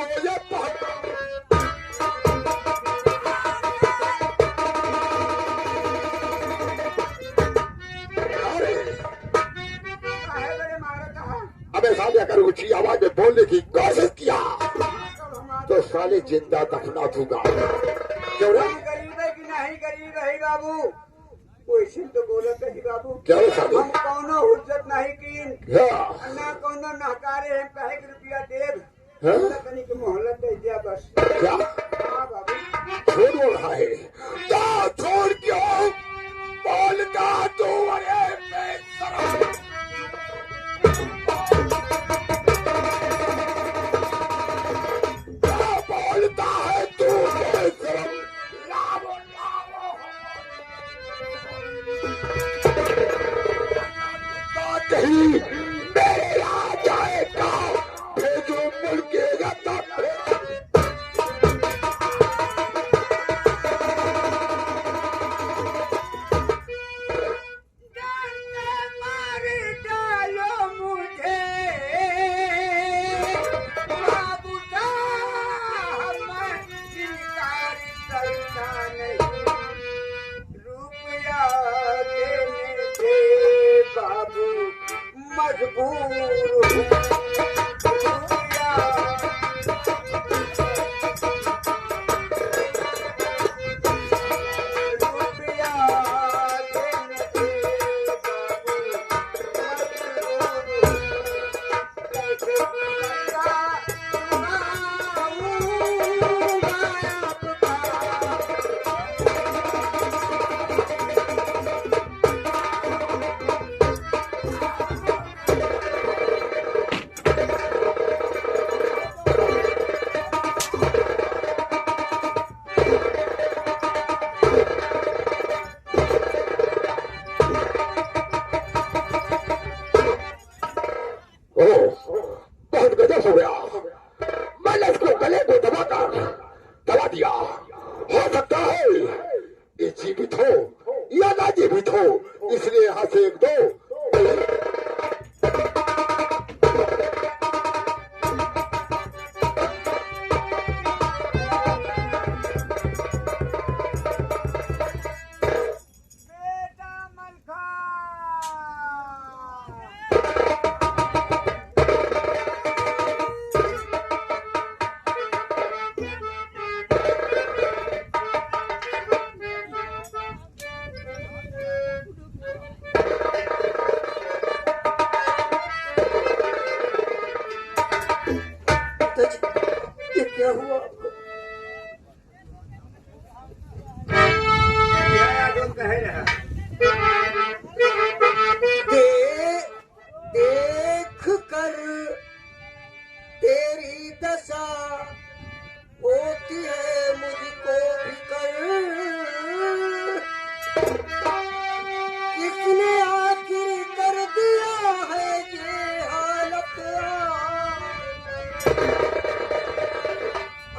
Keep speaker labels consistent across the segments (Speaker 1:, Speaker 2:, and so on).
Speaker 1: को ये पता। अबे साले अगर ऊंची आवाज में बोलने की कोशिश किया तो साले जिंदा दफना दूंगा। क्यों ना?
Speaker 2: गरीब है कि नहीं गरीब है बाबू? कोई तो बोलत है बाबू।
Speaker 1: क्या साले?
Speaker 2: हम कौनो हुज्जत नहीं कीन ना कौनो नहकारे हैं कहे के रुपया देव कनी के मोहलत दे दिया बस।
Speaker 1: क्या?
Speaker 2: हाँ बाबू।
Speaker 1: छोड़ बोल रहा है तो छोड़ क्यों बोलता तू? अरे बेशरम! क्या बोलता है तू बेशरम? लावो लावो कहीं मेरे आ जाएगा भेजो मुल्केगा तब दबा दिया। हो सकता है ये जीवित हो या ना जीवित हो, इसलिए यहां से एक दो
Speaker 2: क्या हुआ आपको? कह रहा देख कर तेरी दशा होती है मुझको भी कर। किसने आखिर कर दिया है ये हालत?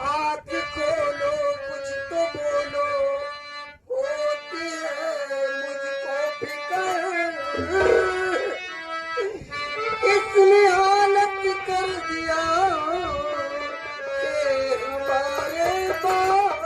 Speaker 2: आँख खोलो कुछ तो बोलो, होती है मुझको फिकर। इसने हालत कर दिया कि हमारे बाप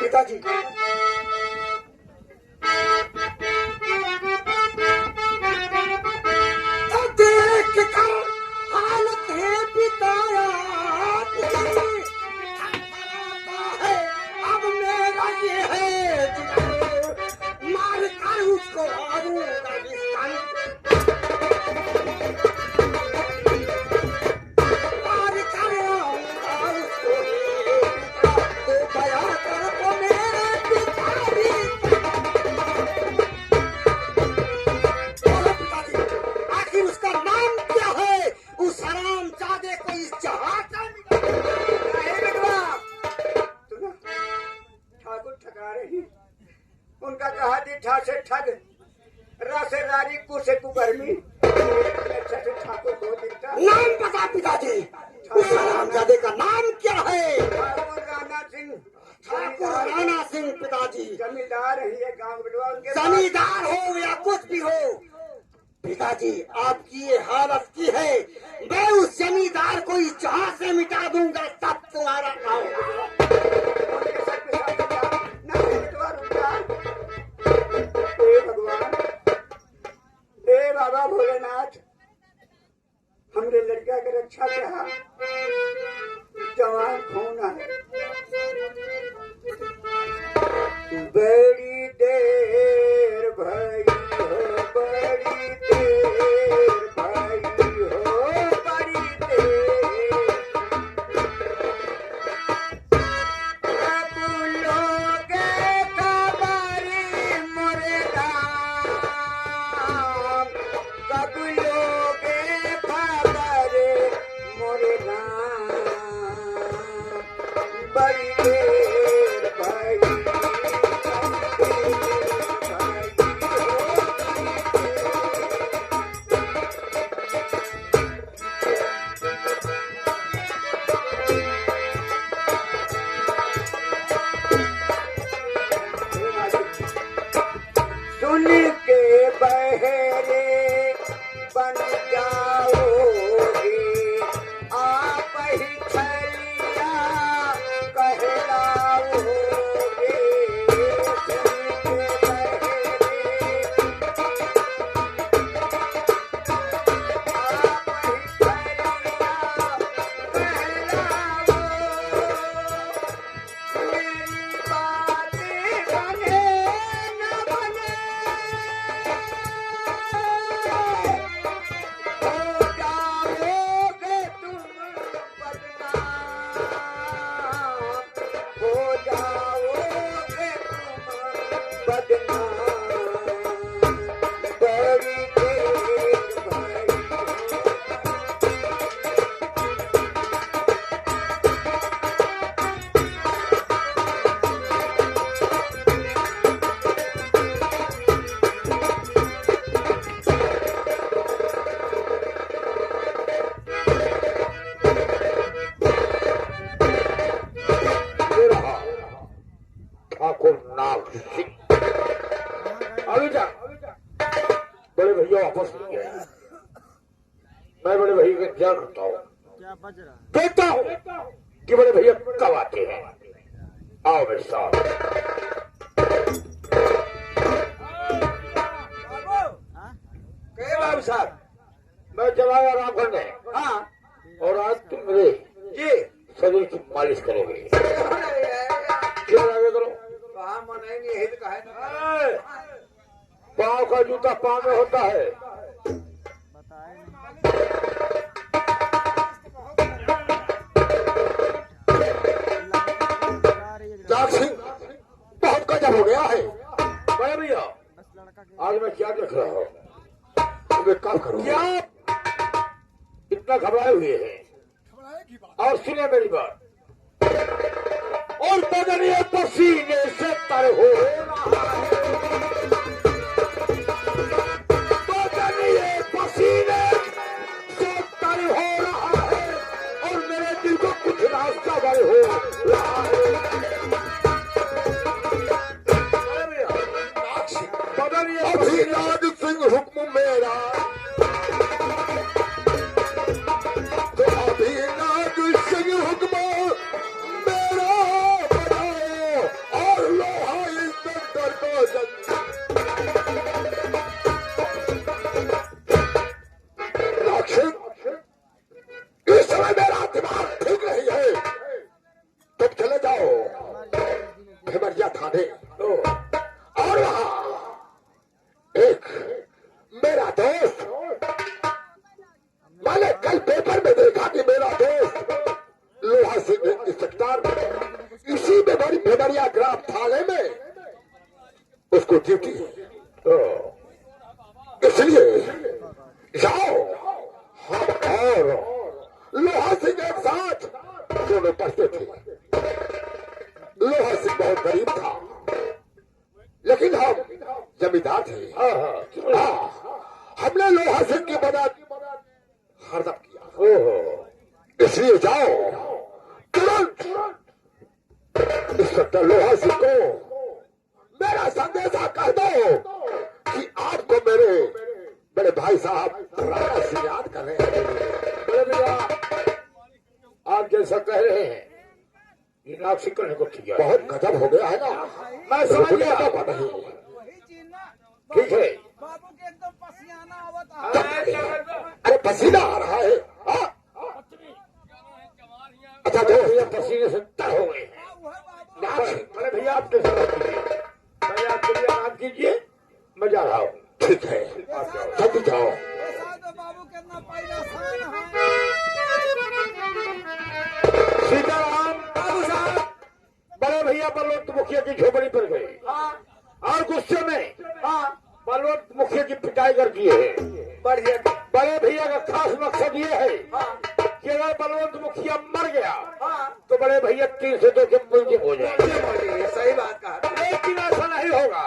Speaker 2: पिताजी। देख कर हालत है पिताया है, अब मेरा ये है मार कर उसको मारूंगा निशान, मार कर आऊंगा उसको तो दया कर तो मेरे पिताजी। बोलो पिताजी, आखिर उसका नाम क्या है? उस हरामजादे को इस जहां का ठाकुर ठगा रही, उनका कहा थी ठा से ठग, रा से रारी, कु से कुकर्मी, अच्छा से ठाकुर को दिखता। नाम बता पिताजी, उस हरामजादे का नाम क्या है? ठाकुर राणा सिंह। ठाकुर राणा सिंह पिताजी जमींदार है ये गांव बटवा उनके, जमींदार हो या कुछ भी हो पिताजी, आपकी ये हालत की है, मैं उस जमींदार को इस जहां से मिटा दूंगा, तब तुम्हारा काम होगा। हे भगवान, हे बाबा भोलेनाथ, हमरे लड़का की रक्षा चाहा, जवान खोना है, बड़ी देर भई हो, बड़ी देर भई हो, बड़ी देर, अब लोग खबरी मोरे राम, कब लोग खबरी मोरे राम, बड़ी देर भई। सुन के बहरे बन जाओगे, आप ही छलिया कहलाओगे, सुन के बहरे आप ही छलिया कहलाओ, मेरी बातें बने न बने, हो जाओगे तुम बदनाम, हो जाओगे तुम बदनाम, बड़ी देर भई।
Speaker 1: ये रहा ठाकुर नाग सिंह। अभी तक बड़े भैया वापस नहीं गए, मैं बड़े भैया का इंतजार करता हूँ, देखता हूँ कि बड़े भैया कब आते हैं। आओ मेरे साथ।
Speaker 2: बाबू साहब,
Speaker 1: मैं चला गया आराम करने,
Speaker 2: हाँ
Speaker 1: और आज तुम मेरे
Speaker 2: जी,
Speaker 1: शरीर की मालिश करोगे। क्या लगे करो?
Speaker 2: कहा मनाएंगे, हित कहे न
Speaker 1: पाँव का जूता पाँव में होता है। जाग सिंह, बहुत गजब हो गया है। बड़े भैया, आज मैं क्या देख रहा हूँ? तुम एक काम करो, क्या इतना घबराए हुए हैं? और सुने मेरी बात, और बदनिए पसीने से तर हो रहा है, बदनिए पसीने से तर हो रहा है, और मेरे दिल को कुछ रास्ता बड़े हो रहा है। अभिनाद सिंह हुक्म मेरा, तो अभिनाद सिंह हुक्म मेरा बनाओ, और बेदरिया ग्राम थाने में उसको ड्यूटी है, तो इसलिए जाओ। हम और लोहा सिंह एक साथ दोनों पढ़ते थे। लोहा सिंह बहुत गरीब था, लेकिन हम जमींदार थे। हमने लोहा सिंह की मदद हरदम किया। इसलिए जाओ तुरंत इंस्पेक्टर लोहा सिंह को मेरा संदेशा कह दो कि आपको मेरे बड़े भाई साहब राणा सिंह याद कर रहे हैं। बोले भैया, आप जैसा कह रहे हैं ये नाक सिंह करने को ठीक है, बहुत गजब हो गया है ना। मैं समझ गया, नहीं ठीक है।
Speaker 3: बाबू के एकदम पसीना आवत
Speaker 1: अरे पसीना आ रहा है। अच्छा तो भैया पसीने से तर हो गए हैं। अरे भैया आप कैसे बात कीजिए, मैं आपके लिए आराम कीजिए, मैं जा रहा हूँ। ठीक है, जल्दी जाओ।
Speaker 3: तो बाबू कितना परेशान
Speaker 1: सीताराम बाबू साहब बड़े भैया बलवंत मुखिया की झोपड़ी पर गए और गुस्से में बलवंत मुखिया की पिटाई कर दिए है। बड़े भैया का खास मकसद ये है कि अगर बलवंत मुखिया मर गया तो बड़े भैया 3 से 2 के मुलजिम हो जाए।
Speaker 2: सही बात कहा।
Speaker 1: लेकिन ऐसा नहीं होगा,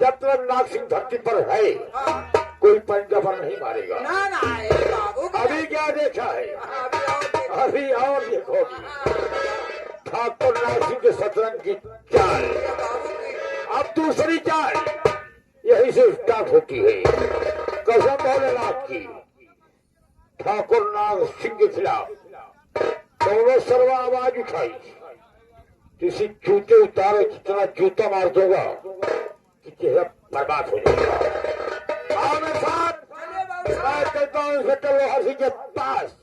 Speaker 1: जब तक नाग सिंह धरती पर है कोई पंजा पर नहीं मारेगा।
Speaker 2: ना ना बाबू
Speaker 1: अभी क्या देखा है, अभी और देखोगी ठाकुर नाग सिंह के शतरंज की चाल। अब दूसरी चाल यही से स्टार्ट होती है। कसम भोलेनाथ की, ठाकुर नाग सिंह के खिलाफ दोनों सर्वा आवाज उठाई, किसी जूते उतारे जितना जूता मार दोगा कि चेहरा बर्बाद हो जाएगा। आओ मेरे साथ, मैं चलता हूँ इंस्पेक्टर लोहा सिंह के पास,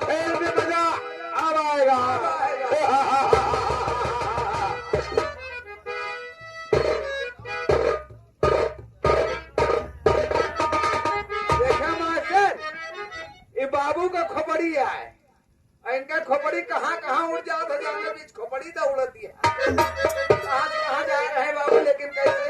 Speaker 1: खेल में मजा अब आएगा।
Speaker 2: बाबू का खोपड़ी है, इनका खोपड़ी कहाँ कहाँ उड़ जाओ तो जाने बीच खोपड़ी तो उड़ती है। कहाँ जा रहे हैं बाबू, लेकिन कैसे?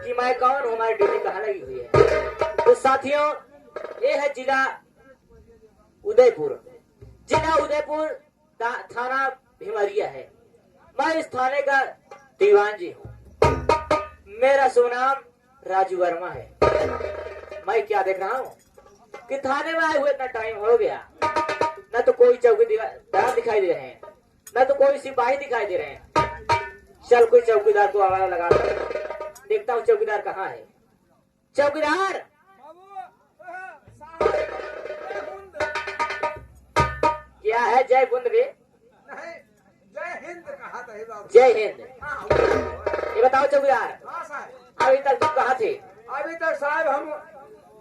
Speaker 4: कि मैं कौन हूँ, हमारी ड्यूटी कहाँ लगी हुई है। तो साथियों, ये है जिला उदयपुर। जिला उदयपुर थाना भिमरिया है। मैं इस थाने का दीवान जी हूँ। मेरा सुनाम राजू वर्मा है। मैं क्या देख रहा हूँ कि थाने में आए हुए इतना टाइम हो गया, न तो कोई चौकीदार दिखाई दे रहे हैं, न तो कोई सिपाही दिखाई दे रहे हैं। चल कोई चौकीदार को आवाज लगा देखता हूँ, चौकीदार कहाँ है। चौकीदार, क्या है? जय बुंद भी
Speaker 2: नहीं, जय हिंद कहा था बाबू।
Speaker 4: जय हिंद। ये बताओ चौकीदार, अभी तक तुम कहाँ थे?
Speaker 2: अभी तक साहब हम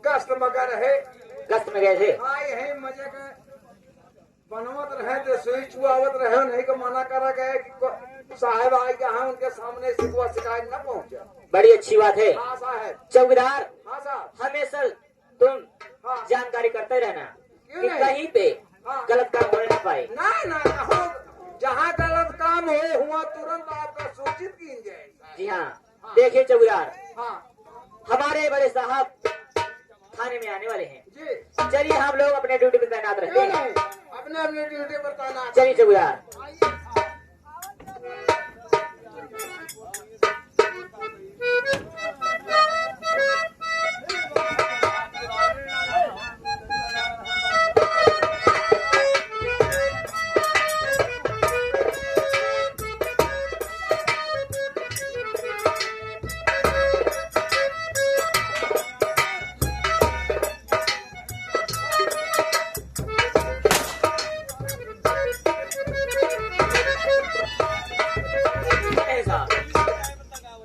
Speaker 2: गश्त में रहे।
Speaker 4: गश्त में गए थे?
Speaker 2: हाँ, यही मजे के बनवत रहे थे, सुई छुआवत रहे, नहीं को मना करा गया कि साहब आए यहाँ उनके सामने शिकवा शिकायत न पहुँचा।
Speaker 4: बड़ी अच्छी बात है।
Speaker 2: हाँ साहब।
Speaker 4: चौकीदार,
Speaker 2: हाँ साहब,
Speaker 4: हमेशा तुम
Speaker 2: हाँ।
Speaker 4: जानकारी करते रहना
Speaker 2: क्यों
Speaker 4: कि
Speaker 2: नहीं?
Speaker 4: कहीं पे
Speaker 2: हाँ।
Speaker 4: गलत काम होने न पाए।
Speaker 2: ना ना कहो, जहाँ गलत काम हुआ तुरंत आपका सूचित की जाए।
Speaker 4: जी हाँ। देखिए चौकीदार,
Speaker 2: हाँ
Speaker 4: हमारे बड़े साहब थाने में आने वाले हैं।
Speaker 2: जी,
Speaker 4: चलिए हम लोग अपने ड्यूटी पे तैनात रहते
Speaker 2: क्यों
Speaker 4: हैं।
Speaker 2: नहीं, अपने अपने ड्यूटी पर तैनात।
Speaker 4: चलिए चौकीदार।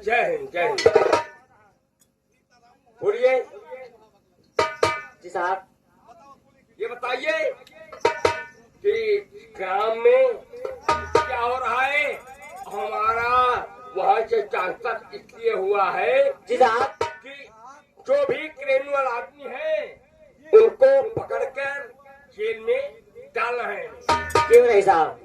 Speaker 2: जय हिंद, जय हिंद।
Speaker 1: बोलिए।
Speaker 4: जी साहब,
Speaker 1: ये बताइए कि ग्राम में क्या हो रहा है? हमारा वहाँ से ट्रांसफर इसलिए हुआ है
Speaker 4: जी साहब,
Speaker 1: कि जो भी क्रिमिनल आदमी है उनको पकड़कर जेल में डालना है।
Speaker 4: क्यों नहीं साहब?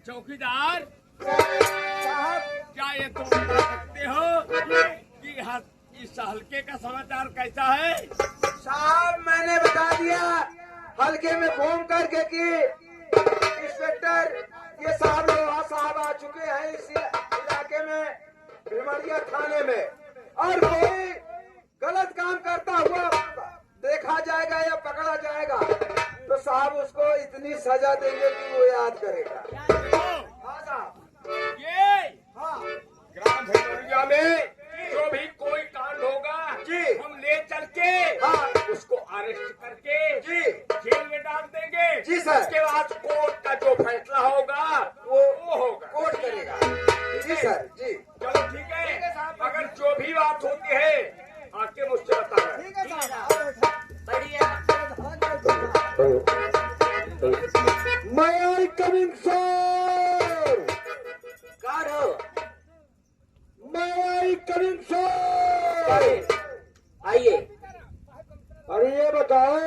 Speaker 1: चौकीदार
Speaker 3: साहब,
Speaker 1: क्या ये तुम बता सकते हो कि इस हल्के का समाचार कैसा है?
Speaker 2: साहब मैंने बता दिया हल्के में फोन करके कि इंस्पेक्टर ये साहब लोहा साहब आ चुके हैं इस इलाके में भिमरिया थाने में, और कोई गलत काम करता हुआ देखा जाएगा या पकड़ा जाएगा तो साहब उसको इतनी सजा देंगे कि वो याद करेगा। हाँ साहब।
Speaker 1: ये
Speaker 2: हाँ
Speaker 1: ग्राम भिमरिया में जो भी कोई कांड होगा
Speaker 2: जी।
Speaker 1: हम ले चल के
Speaker 2: हाँ।
Speaker 1: उसको अरेस्ट करके
Speaker 2: जी।
Speaker 1: जेल में डाल देंगे।
Speaker 2: जी सर।
Speaker 1: उसके बाद कोर्ट का जो फैसला होगा वो होगा।
Speaker 2: कोर्ट करेगा। जी सर जी।
Speaker 1: चलो ठीक है, अगर जो भी बात होती है आके मुझसे बताना।
Speaker 3: ठीक है साहब,
Speaker 4: बढ़िया।
Speaker 1: May I come in, sir?
Speaker 4: कौन हो?
Speaker 1: May I come in, sir?
Speaker 4: आइए।
Speaker 1: अरे ये बताओ,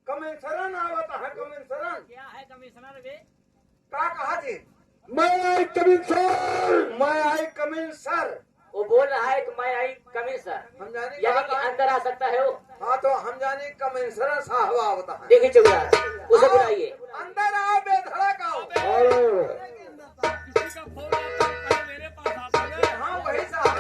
Speaker 2: कमिश्नर आवता है कमिश्नर
Speaker 4: क्या है कमिश्नर वे?
Speaker 2: का कहा जी?
Speaker 1: May I come in, sir?
Speaker 2: मैं आई कमिश्नर।
Speaker 4: वो बोल रहा है कि मैं आई कमिश्नर,
Speaker 2: हम जाने
Speaker 4: यानी
Speaker 2: कहा
Speaker 4: कि
Speaker 2: था।
Speaker 4: अंदर आ सकता है वो।
Speaker 2: हाँ तो हम जाने कमिश्नर साहब आवता है।
Speaker 4: देखिए चौकीदार, उसे बुलाइए।
Speaker 2: अंदर आओ बेधड़क आओ।
Speaker 1: और
Speaker 5: किसी का फोन आता है पहले मेरे पास आता है।
Speaker 2: हाँ वही साहब।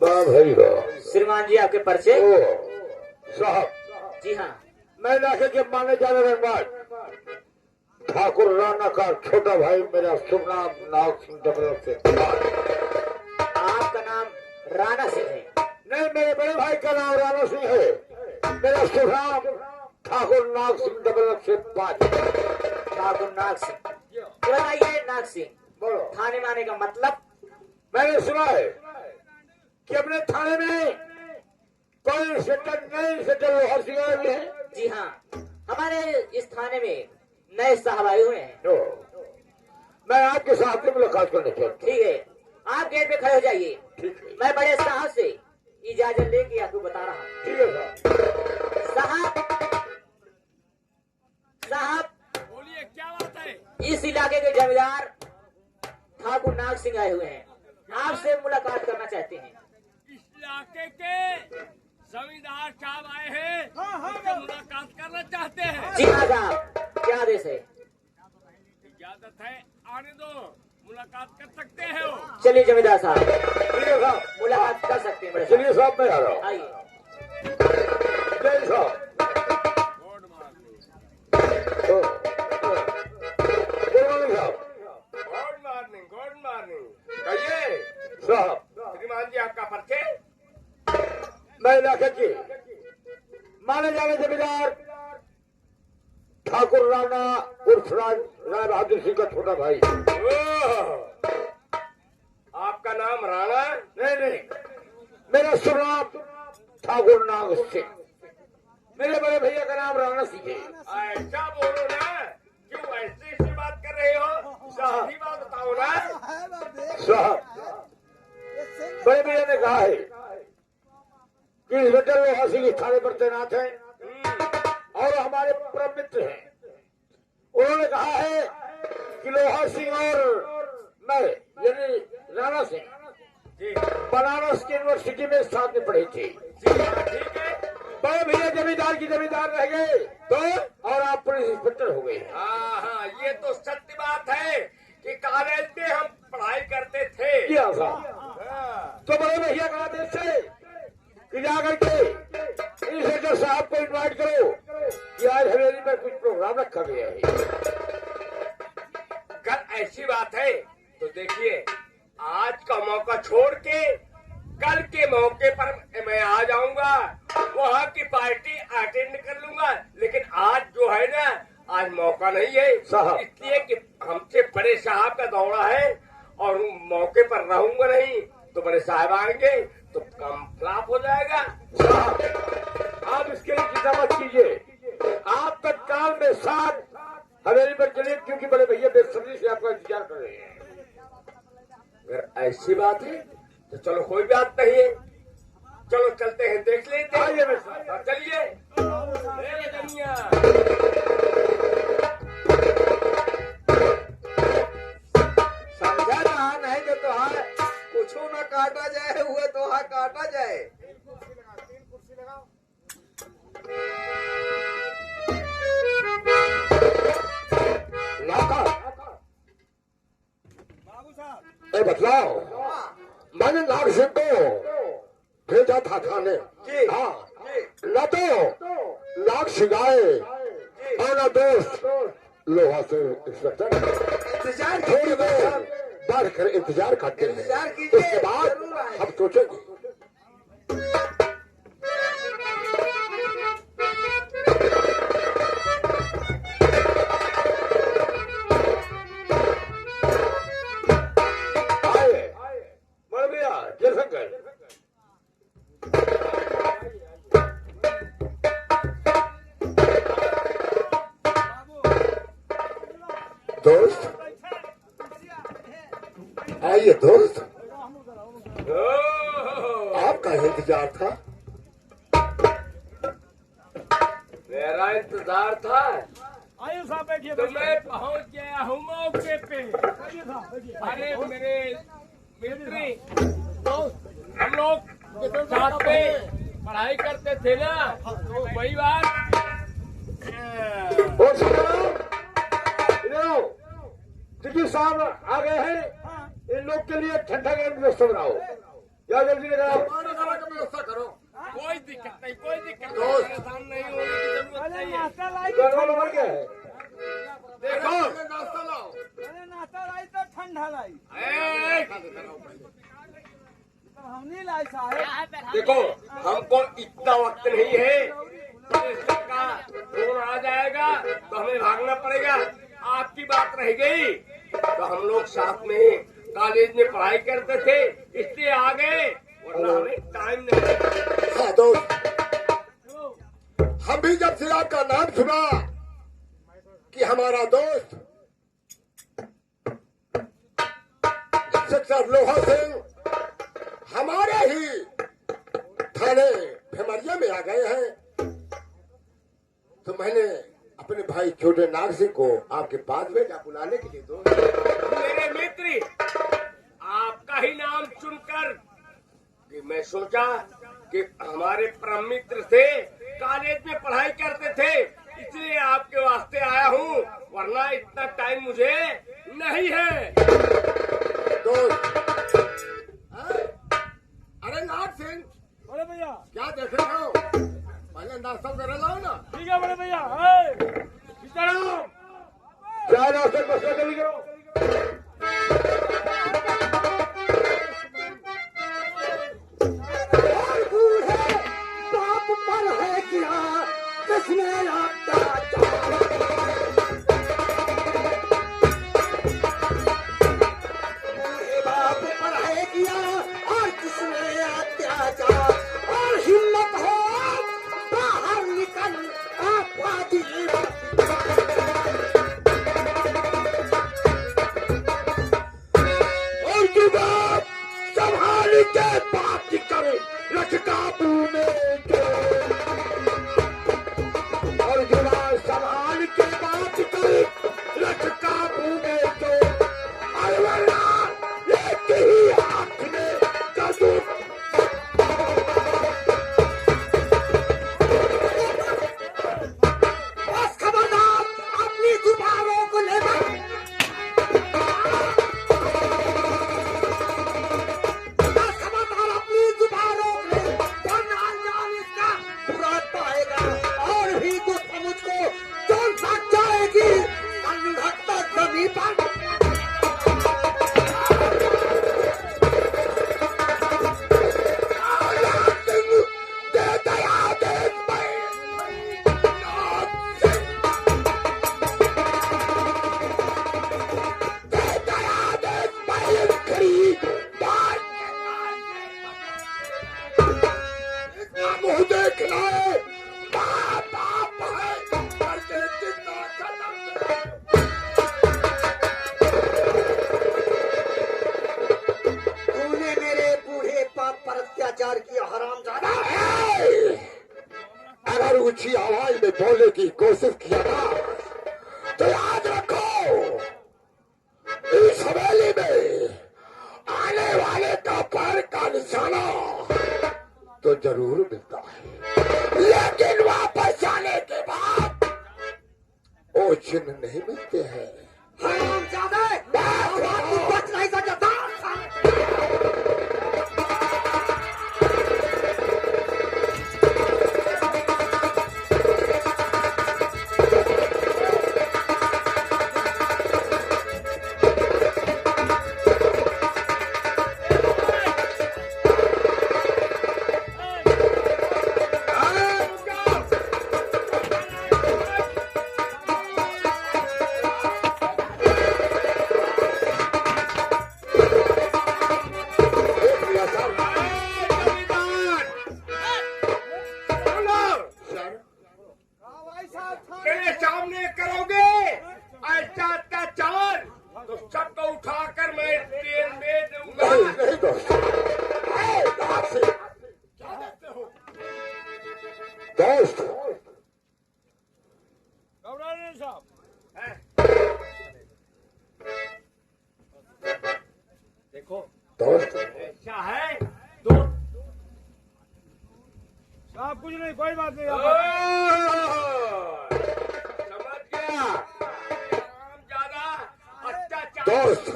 Speaker 1: वाह भाई वाह।
Speaker 4: श्रीमान जी आपके पर्चे।
Speaker 1: ओ साहब,
Speaker 4: जी हाँ।
Speaker 1: मैं इलाके के माने जाने रंगबाज ठाकुर राणा का छोटा भाई, मेरा शुभ नाम नाग सिंह डबल से।
Speaker 4: आपका नाम राणा सिंह है?
Speaker 1: नहीं, मेरे बड़े भाई का नाम राणा सिंह है। मेरा शुभ नाम ठाकुर नाग सिंह डबल से 5।
Speaker 4: ठाकुर नाग सिंह। तो बताइए नाग सिंह,
Speaker 1: बोलो।
Speaker 4: थाने में आने का मतलब?
Speaker 1: मैंने सुना है कि अपने थाने में कोई सेक्टर नए सेक्टर लोहार सिंह आए हुए हैं।
Speaker 4: जी हाँ, हमारे इस थाने में नए साहब आए हुए हैं।
Speaker 1: तो मैं आपके साथ में मुलाकात करना चाहता हूँ।
Speaker 4: ठीक है, आप गेट पे खड़े हो जाइए।
Speaker 1: ठीक है,
Speaker 4: मैं बड़े साहब से इजाजत लेके आपको बता रहा हूँ।
Speaker 1: ठीक है साहब।
Speaker 4: साहब, साहब,
Speaker 5: बोलिए क्या बात है?
Speaker 4: इस इलाके के जमींदार ठाकुर नाग सिंह आए हुए हैं, आपसे मुलाकात करना चाहते हैं।
Speaker 5: इस इलाके के जमींदार साहब आए हैं, उनसे मुलाकात करना चाहते हैं।
Speaker 4: जी हाँ साहब, क्या आदेश है?
Speaker 5: इजाजत है, आने दो, मुलाकात कर सकते हैं वो।
Speaker 4: चलिए जमींदार साहब,
Speaker 1: ठीक है साहब,
Speaker 4: मुलाकात कर सकते हैं बड़े साहब।
Speaker 1: चलिए साहब, मैं आ रहा हूँ।
Speaker 4: आइए।
Speaker 1: जय साहब।
Speaker 5: God morning.
Speaker 1: गुड मॉर्निंग साहब।
Speaker 5: God morning, God morning. कहिए
Speaker 1: साहब,
Speaker 5: श्रीमान जी, आपका परिचय?
Speaker 1: मैं इलाके की माने जाने जमींदार ठाकुर राणा उर्फ राय बहादुर सिंह का छोटा भाई।
Speaker 5: ओह, आपका नाम राणा?
Speaker 1: नहीं नहीं, मेरा शुभ नाम ठाकुर नाग सिंह। मेरे बड़े भैया का नाम राणा सिंह है।
Speaker 5: ऐसा बोलो ना, क्यों ऐसी ऐसी बात कर रहे हो? सही बात बताओ ना।
Speaker 3: है ना देख।
Speaker 1: साहब,
Speaker 3: ये सिंह
Speaker 1: बड़े भैया ने कहा है कि इंस्पेक्टर लोहा सिंह इस थाने पर तैनात है और हमारे परम मित्र हैं। उन्होंने कहा है कि लोहा सिंह और मैं यानी राणा सिंह
Speaker 5: जी
Speaker 1: बनारस की यूनिवर्सिटी में साथ में पढ़े थे।
Speaker 5: जी हाँ, ठीक है।
Speaker 1: बड़े भैया जमींदार की जमींदार रह गए तो और आप पुलिस इंस्पेक्टर हो गए।
Speaker 5: हाँ हाँ, ये तो सत्य बात है कि कॉलेज में हम पढ़ाई करते थे।
Speaker 1: किया साहब,
Speaker 5: हाँ,
Speaker 1: तो बड़े भैया का आदेश है कि जाकर के इंस्पेक्टर साहब को इनवाइट करो कि आज हवेली में कुछ प्रोग्राम रखा गया है।
Speaker 5: अगर ऐसी बात है तो देखिए, आज का मौका छोड़ के कल के मौके पर मैं आ जाऊंगा। वहाँ आपकी पार्टी अटेंड कर लूंगा, लेकिन आज जो है ना, आज मौका नहीं है
Speaker 1: साहब।
Speaker 5: इसलिए कि हमसे बड़े साहब का दौड़ा है और मौके पर रहूंगा नहीं तो बड़े साहब आएंगे तो काम फ्लॉप हो जाएगा।
Speaker 1: साहब आप इसके लिए चिंता मत कीजिए, आप तत्काल में साथ हवेली पर चलिए, क्योंकि बड़े भैया बेसब्री से आपका इंतजार कर रहे हैं।
Speaker 5: अगर ऐसी बात है तो चलो कोई बात नहीं है, चलो चलते हैं, देख लेते
Speaker 1: आइए मेरे साथ।
Speaker 5: हैं। चलिए ले दुनिया।
Speaker 2: समझा ना, नहीं तो तुहार कुछ न काटा जाए, हुए तुहार काटा जाए।
Speaker 1: लाका
Speaker 3: बाबू साहब
Speaker 1: ए बतलाओ, मैंने नाग सिंह को भेजा था थाने।
Speaker 2: जी।
Speaker 1: हाँ,
Speaker 2: जी
Speaker 1: न तो नाग सिंगाए और न दोस्त लोहा से इंस्पेक्टर
Speaker 2: इंतजार
Speaker 1: थोड़ी
Speaker 2: कीजिए
Speaker 1: देर
Speaker 2: साहब।
Speaker 1: बैठ कर इंतजार करते
Speaker 2: इंतजार
Speaker 1: हैं,
Speaker 2: कीजिए,
Speaker 1: उसके बाद
Speaker 2: जरूर आएंगे।
Speaker 1: हम सोचेंगे। आए बड़े भैया जयशंकर, दोस्त आइए दोस्त, आपका इंतजार था।
Speaker 5: मेरा इंतजार था
Speaker 3: आइए साहब बैठिए
Speaker 5: तो मैं पहुंच गया हूँ मौके पे।
Speaker 3: बैठिए साहब बैठिए।
Speaker 5: अरे मेरे मित्र, हम लोग साथ में पढ़ाई करते थे ना, तो वही बात।
Speaker 1: और सीताराम, इधर आओ, जी साहब आ गए हैं, इन लोग के लिए ठंडा का व्यवस्था बनाओ, या जल्दी लगाओ। व्यवस्था करो।
Speaker 5: कोई दिक्कत नहीं, कोई दिक्कत नहीं,
Speaker 1: दोस्त।
Speaker 5: परेशान नहीं होने की जरूरत
Speaker 3: अरे
Speaker 5: नहीं है।
Speaker 3: नाश्ता लाई
Speaker 1: घर वालों भर गया है।
Speaker 5: देखो
Speaker 1: नाश्ता लाओ।
Speaker 3: अरे नाश्ता लाई तो ठंडा लाई,
Speaker 5: ए,
Speaker 3: तो हम नहीं लाई साहब।
Speaker 5: देखो हमको इतना वक्त नहीं है, मिनिस्टर का फोन आ जाएगा तो हमें भागना पड़ेगा। आपकी बात रह गई तो हम लोग साथ में कॉलेज में पढ़ाई करते थे इसलिए आ गए, वरना हमें टाइम नहीं।
Speaker 1: हाँ दोस्त, हम भी जब से आपका नाम सुना कि हमारा दोस्त इंस्पेक्टर लोहा सिंह हमारे ही थाने भिमरिया में आ गए हैं, तो मैंने अपने भाई छोटे नाग सिंह को आपके पास भेजा बुलाने के लिए। दोस्त
Speaker 5: मेरे मित्र, आपका ही नाम सुनकर कि मैं सोचा कि हमारे परम मित्र थे, कॉलेज में पढ़ाई करते थे, इसलिए आपके वास्ते आया हूँ, वरना इतना टाइम मुझे नहीं है।
Speaker 1: दोस्त, अरे नाग सिंह
Speaker 3: बड़े भैया
Speaker 1: क्या देख रहे हो, पहले नाश्ता वगैरह लाओ ना।
Speaker 3: ठीक है बड़े भैया। ए, सीताराम
Speaker 1: चाय नाश्ते को जल्दी करो। और बूढ़े बाप पर है क्या किसने बूढ़े बाप पर है किया और किसने अत्याचार, और हिम्मत हो बाहर निकल आबादी। और की बात संभाल के बात कर रख काबू में, और जुड़ा संभाल खिलाए बाप बाप है करके जिंदा खत्म।
Speaker 2: तूने मेरे बूढ़े बाप पर अत्याचार किया हरामजादा।
Speaker 1: अगर ऊंची आवाज में बोलने की कोशिश किया ना तो याद रखो इस हवेली में आने वाले का पैर का निशाना तो जरूर मिलता है, लेकिन वापस जाने के बाद वो चिन्ह नहीं मिलते हैं।
Speaker 2: हरामजादा, तू बच नहीं सकता।
Speaker 5: मेरे सामने करोगे ऐसा अत्याचार तो सबको उठाकर मैं तेल में दूंगा।
Speaker 1: नहीं नहीं दोस्त, आपसे दोस्त
Speaker 3: घबराने साहब।
Speaker 5: देखो
Speaker 1: दोस्त
Speaker 5: ऐसा है तो
Speaker 3: साहब कुछ नहीं, कोई बात नहीं।
Speaker 5: समझ गया। ज्यादा अत्याचार
Speaker 1: दोस्त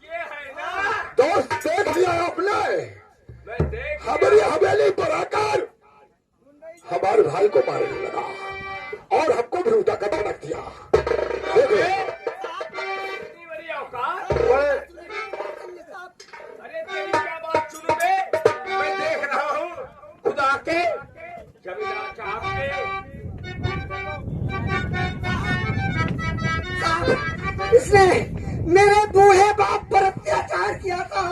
Speaker 5: ये है ना।
Speaker 1: दोस्त देख लिया आपने,
Speaker 5: मैं देख
Speaker 1: हमारी हवेली पर आकर हमारे भाई को मारने लगा और हमको भी उठा कर रख दिया। देखो
Speaker 5: इतनी बड़ी औकात।
Speaker 1: बड़े
Speaker 5: अरे तेरी क्या बात सुनू बे, मैं देख रहा हूँ खुदा के जमींदार साहब के
Speaker 2: इसने मेरे बूढ़े बाप पर अत्याचार किया था।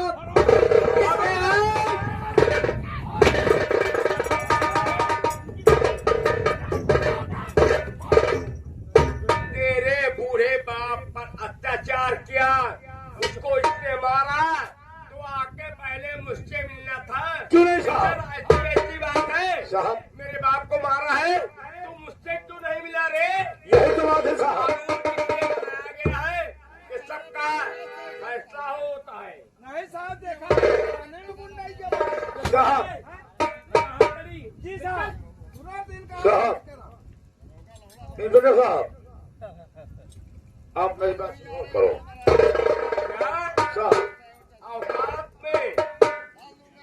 Speaker 5: तेरे बूढ़े बाप पर अत्याचार किया, उसको इसने मारा तो आके पहले मुझसे मिलना था।
Speaker 1: क्यों नहीं साहब?
Speaker 5: ऐसी बात है
Speaker 1: साहब
Speaker 5: मेरे बाप को मारा है तो मुझसे क्यों नहीं मिला रे?
Speaker 1: यही तो बात है साहब।
Speaker 5: कानून किसने बनाया गया है कि सबका फैसला होता है।
Speaker 3: नहीं साहब, देखा थाने में गुंडाई के बाद।
Speaker 1: साहब
Speaker 3: जी साहब, पूरा दिन का
Speaker 1: साहब, इंस्पेक्टर साहब आप मेरी बात करो।
Speaker 5: क्या
Speaker 1: साहब
Speaker 5: औकात में?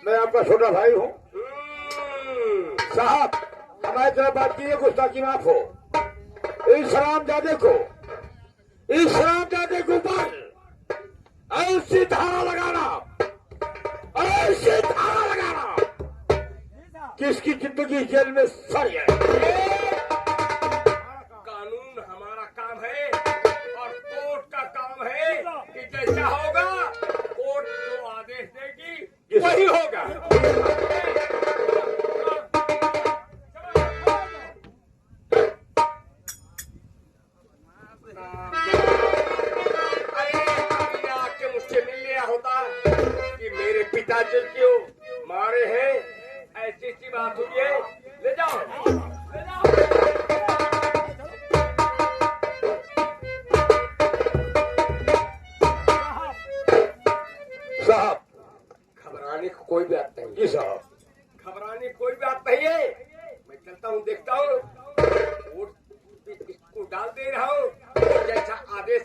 Speaker 1: मैं आपका छोटा भाई हूँ साहब, हमारी तरफ बात कीजिए, गुस्ताखी माफ हो। इस हरामजादे को ऊपर ऐसी धारा लगाना, ऐसी धारा लगाना कि इसकी जिंदगी जेल में सड़ जाए।
Speaker 5: कानून हमारा काम है और कोर्ट का काम है कि जैसा होगा कोर्ट जो आदेश देगी वही होगा। अरे कभी आके मुझसे मिल लिया होता कि मेरे पिताजी क्यों मारे हैं, ऐसी सी बात हुई है। ले जाओ ले जाओ।
Speaker 1: साहब
Speaker 5: घबराने की कोई बात नहीं।
Speaker 1: जी साहब,
Speaker 5: घबराने की कोई बात नहीं है। मैं चलता हूँ, देखता हूँ, इसको डाल दे रहा हूँ, जैसा आदेश